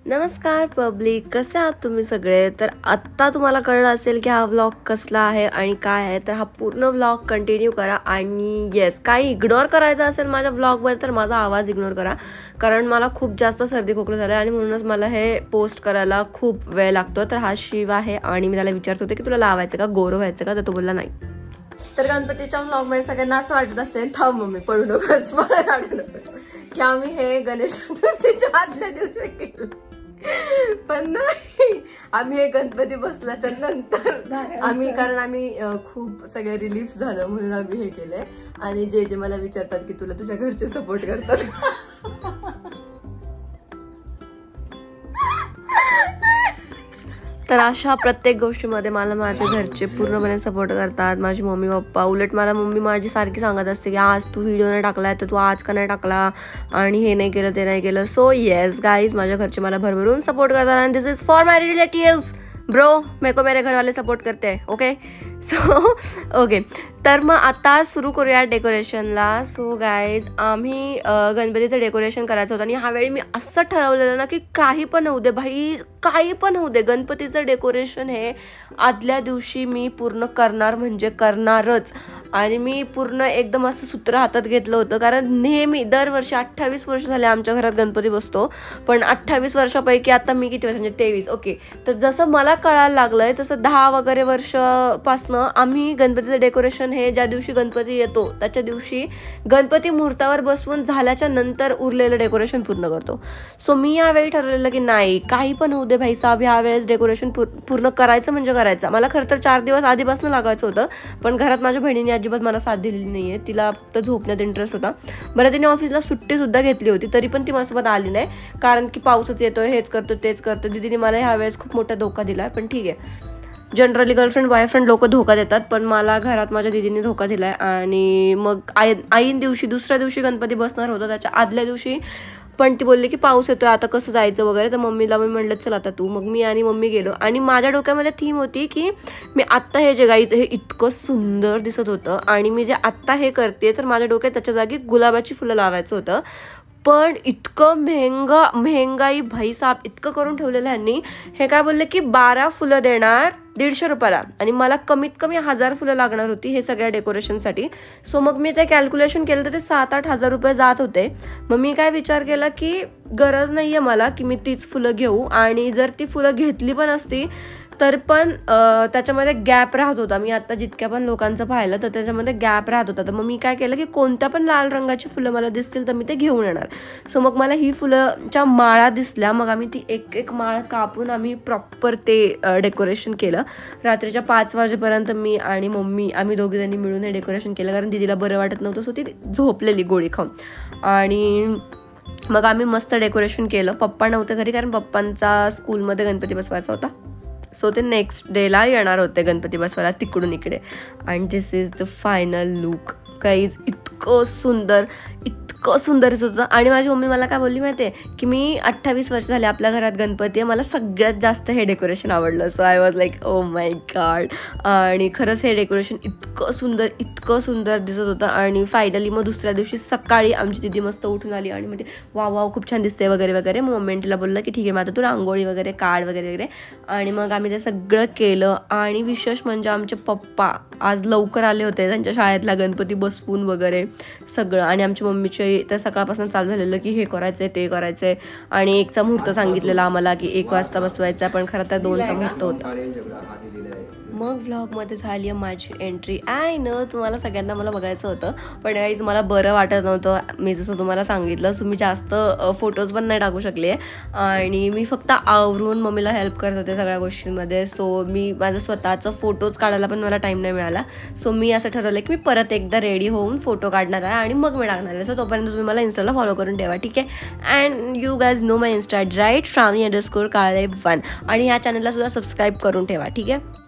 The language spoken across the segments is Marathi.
नमस्कार पब्लिक, कसे आहात तुम्ही सगळे. तर आत्ता तुम्हाला कळलं असेल की हा व्लॉग कसला आहे आणि काय आहे. तर हा पूर्ण व्लॉग कंटिन्यू करा आणि येस, काही इग्नोर करायचं असेल माझ्या व्लॉगमध्ये तर माझा आवाज इग्नोर करा, कारण मला खूप जास्त सर्दी खोकला झाला आहे आणि म्हणूनच मला हे पोस्ट करायला खूप वेळ लागतो. तर हा शिव आहे आणि मी त्याला विचारत होते की तुला लावायचं का, गोरं व्हायचं का, तर तो बोलला नाही. तर गणपतीच्या व्लॉगमध्ये सगळ्यांना असं वाटत असेल, थांब मम्मी पडू नकोस, मला काढू नकोस, की आम्ही हे गणेश चतुर्थीच्या आदल्या दिवशी केलं. पण नाही, आम्ही हे गणपती बसल्याच्या नंतर आम्ही, कारण आम्ही खूप सगळे रिलीफ झालं म्हणून आम्ही हे केलंय. आणि जे मला विचारतात की तुला तुझ्या घरचे सपोर्ट करतात, तर अशा प्रत्येक गोष्टीमध्ये मला माझे घरचे पूर्णपणे सपोर्ट करतात. माझी मम्मी पप्पा, उलट मला मम्मी माझी सारखी सांगत असते की आज तू व्हिडिओ नाही टाकलाय तर तू आज का नाही टाकला आणि हे नाही केलं ते नाही केलं. सो येस गाईज, माझ्या घरचे मला भरभरून सपोर्ट करतात आणि this is for my relatives bro, मेरे को मेरे घरवाले सपोर्ट करते हैं. ओके, सो ओके, तर मग आता सुरू करूया डेकोरेशनला. सो गाईज, आम्ही गणपतीचं डेकोरेशन करायचं होतं आणि ह्यावेळी मी असं ठरवलेलं ना की काही पण होऊ दे भाई, काही पण होऊ दे, गणपतीचं डेकोरेशन हे आदल्या दिवशी मी पूर्ण करणार म्हणजे करणारच. आणि मी पूर्ण एकदम असं सूत्र हातात घेतलं होतं, कारण नेहमी दरवर्षी 28 वर्ष झाले आमच्या घरात गणपती बसतो, पण 28 वर्षापैकी आता मी किती वर्ष, म्हणजे 23. ओके, तर जसं मला कळायला लागलंय तसं 10 वगैरे वर्षापासनं आम्ही गणपतीचं डेकोरेशन हे ज्या दिवशी गणपती येतो त्याच्या दिवशी गणपती मुहूर्तावर बसवून झाल्याच्या नंतर उरलेलं डेकोरेशन पूर्ण करतो. सो मी यावेळी ठरवलेलं की नाही, काही पण होऊ दे भाई साहेब, ह्यावेळेस डेकोरेशन पूर्ण करायचं म्हणजे करायचं. मला खरं तर 4 दिवस आधीपासून लागायचं होतं, पण घरात माझ्या बहिणीने अजिबात मला साथ दिलेली नाहीये. तिला फक्त झोपण्यात इंटरेस्ट होता. बरं, तिने ऑफिसला सुट्टी सुद्धा घेतली होती, तरी पण ती माझ्यासोबत आली नाही, कारण की पाऊसच येतोय, हेच करतो तेच करतो. दीदीने मला ह्यावेळेस खूप मोठा धोका दिला, पण ठीक आहे. जनरली गर्लफ्रेंड बॉयफ्रेंड लोक धोका देतात, पण मला घरात माझ्या दीदीने धोका दिलाय. आणि मग ऐन दिवशी, दुसऱ्या दिवशी गणपती बसणार होता, त्याच्या आदल्या दिवशी पण ती बोलली की पाऊस येतोय, आता कसं जायचं वगैरे. तर मम्मीला मी म्हणलं चल आता तू. मग मी आणि मम्मी गेलो आणि माझ्या डोक्यामध्ये थीम होती की मी आत्ता हे जे गाईचं हे इतकं सुंदर दिसत होतं आणि मी जे आत्ता हे करते तर माझ्या डोक्यात त्याच्या जागी गुलाबाची फुलं लावायचं होतं. पण इतकं महंगाई भाई साहेब, इतकं करून ठेवलेलं ह्यांनी. हे काय बोलले की 12 फुलं देणार 150 रुपयाला आणि मला कमीत कमी 1000 फुलं लागणार होती हे सगळ्या डेकोरेशनसाठी. सो मग मी ते कॅल्क्युलेशन केलं तर ते 7-8 हजार रुपये जात होते. मग मी काय विचार केला की गरज नाही आहे मला की मी तीच फुलं घेऊ, आणि जर ती फुलं घेतली पण असती तर पण त्याच्यामध्ये गॅप राहत होता. मी आता जितक्या पण लोकांचं पाहिलं तर त्याच्यामध्ये गॅप राहत होता. तर मग मी काय केलं की कोणत्या पण लाल रंगाची फुलं मला दिसतील तर मी ते घेऊन येणार. सो मग मला ही फुलंच्या माळा दिसल्या, मग आम्ही ती एक एक माळ कापून आम्ही प्रॉपर ते डेकोरेशन केलं. रात्रीच्या 5 वाजेपर्यंत मी आणि मम्मी आम्ही दोघीजणी मिळून हे डेकोरेशन केलं, कारण दीदीला बरं वाटत नव्हतं. सो ती झोपलेली गोळी खाऊन. आणि मग आम्ही मस्त डेकोरेशन केलं. पप्पा नव्हते घरी, कारण पप्पांचा स्कूलमध्ये गणपती बसवायचा होता. सो ते नेक्स्ट डेला येणार होते गणपती बसवायला तिकडून इकडे. And this is the final look guys. इतकं सुंदर दिसत होतं. आणि माझी मम्मी मला काय बोलली माहिती आहे की मी 28 वर्ष झाले आपल्या घरात गणपती आहे, मला सगळ्यात जास्त हे डेकोरेशन आवडलं. So I was like oh my God. आणि खरंच हे डेकोरेशन इतकं सुंदर दिसत होतं. आणि फायनली मग दुसऱ्या दिवशी सकाळी आमची दीदी मस्त उठून आली आणि म्हणजे वाव खूप छान दिसते वगैरे वगैरे. मग मम्मीने तिला बोललं की ठीक आहे, मग आता तू रांगोळी वगैरे काढ वगैरे. आणि मग आम्ही ते सगळं केलं. आणि विशेष म्हणजे आमचे पप्पा आज लवकर आले होते, त्यांच्या शाळेतला गणपती बसवून वगैरे सगळं. आणि आमच्या मम्मीचे तर सकाळपासून चालू झालेलं की हे करायचंय ते करायचंय. आणि 1चा मुहूर्त सांगितलेला आम्हाला की 1 वाजता बसवायचा, पण खरं तर 2चा मुहूर्त होता. मग व्लॉगमध्ये झाली माझी एंट्री. आय नो तुम्हाला सगळ्यांना मला बघायचं होतं, पण गाईज मला बरं वाटत नव्हतं, मी जसं तुम्हाला सांगितलं. सो मी जास्त फोटोज पण नाही टाकू शकले आणि मी फक्त आवरून मम्मीला हेल्प करत होते सगळ्या गोष्टींमध्ये. सो मी माझं स्वतःचं फोटोज काढायला पण मला टाईम नाही मिळाला. सो मी असं ठरवलं की मी परत एकदा रेडी होऊन फोटो काढणार आहे आणि मग मी टाकणार आहे. सो तोपर्यंत तुम्ही मला इंस्टाला फॉलो करून ठेवा, ठीक आहे. And you guys know my Insta right, Shravani_Kale1. आणि ह्या चॅनलला सुद्धा सबस्क्राईब करून ठेवा, ठीक आहे.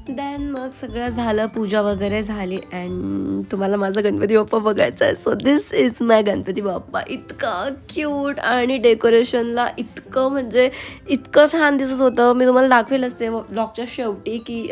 देन मग सगळं झालं, पूजा वगैरे झाली. अँड तुम्हाला माझा गणपती बाप्पा बघायचा आहे. सो दिस इज माय गणपती बाप्पा. इतका क्यूट आणि डेकोरेशनला इतकं इतकं म्हणजे इतकं छान दिसत होतं. मी तुम्हाला दाखवेलच ते व्लॉगच्या शेवटी की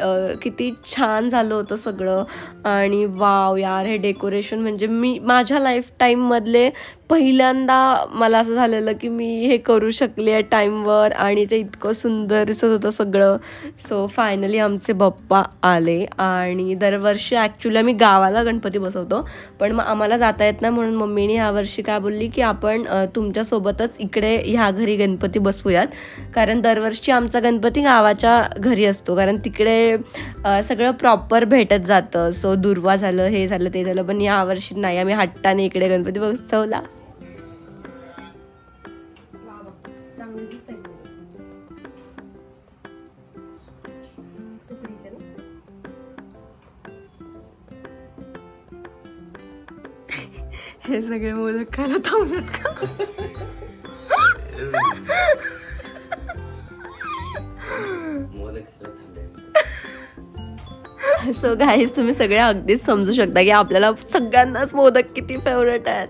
किती छान झालं होतं सगळं. आणि वाव यार, हे डेकोरेशन म्हणजे मी माझ्या लाईफ टाईममधले पहिल्यांदा मला असं झालेलं की मी हे करू शकले आहे टाईमवर, आणि ते इतकं सुंदर दिसत होतं सगळं. सो फायनली आमचे बाप्पा आले. आणि दरवर्षी ॲक्च्युली आम्ही गावाला गणपती बसवतो, पण मग आम्हाला जाता येत नाही, म्हणून मम्मीने ह्यावर्षी काय बोलली की आपण तुमच्यासोबतच इकडे ह्या घरी गणपती बसवूयात. कारण दरवर्षी आमचा गणपती गावाच्या घरी असतो, कारण तिकडे सगळं प्रॉपर भेटत जातं. सो दुर्वा झालं, हे झालं, ते झालं, पण यावर्षी नाही, आम्ही हट्टाने इकडे गणपती बसवला. हे सगळे मोदक खायला थांबलेत का? सो गाईज, तुम्ही सगळे अगदीच समजू शकता की आपल्याला सगळ्यांनाच मोदक किती फेवरेट आहेत.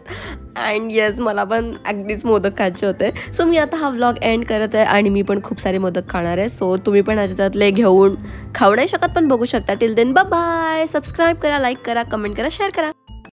अँड येस, मला पण अगदीच मोदक खायचे होते. सो मी आता हा व्लॉग एंड करत आहे, आणि मी पण खूप सारे मोदक खाणार आहे. सो तुम्ही पण ह्याच्यातले घेऊन खाऊ नाही शकत, पण बघू शकता. Till then bye bye. Subscribe करा, लाईक करा, कमेंट करा, शेअर करा.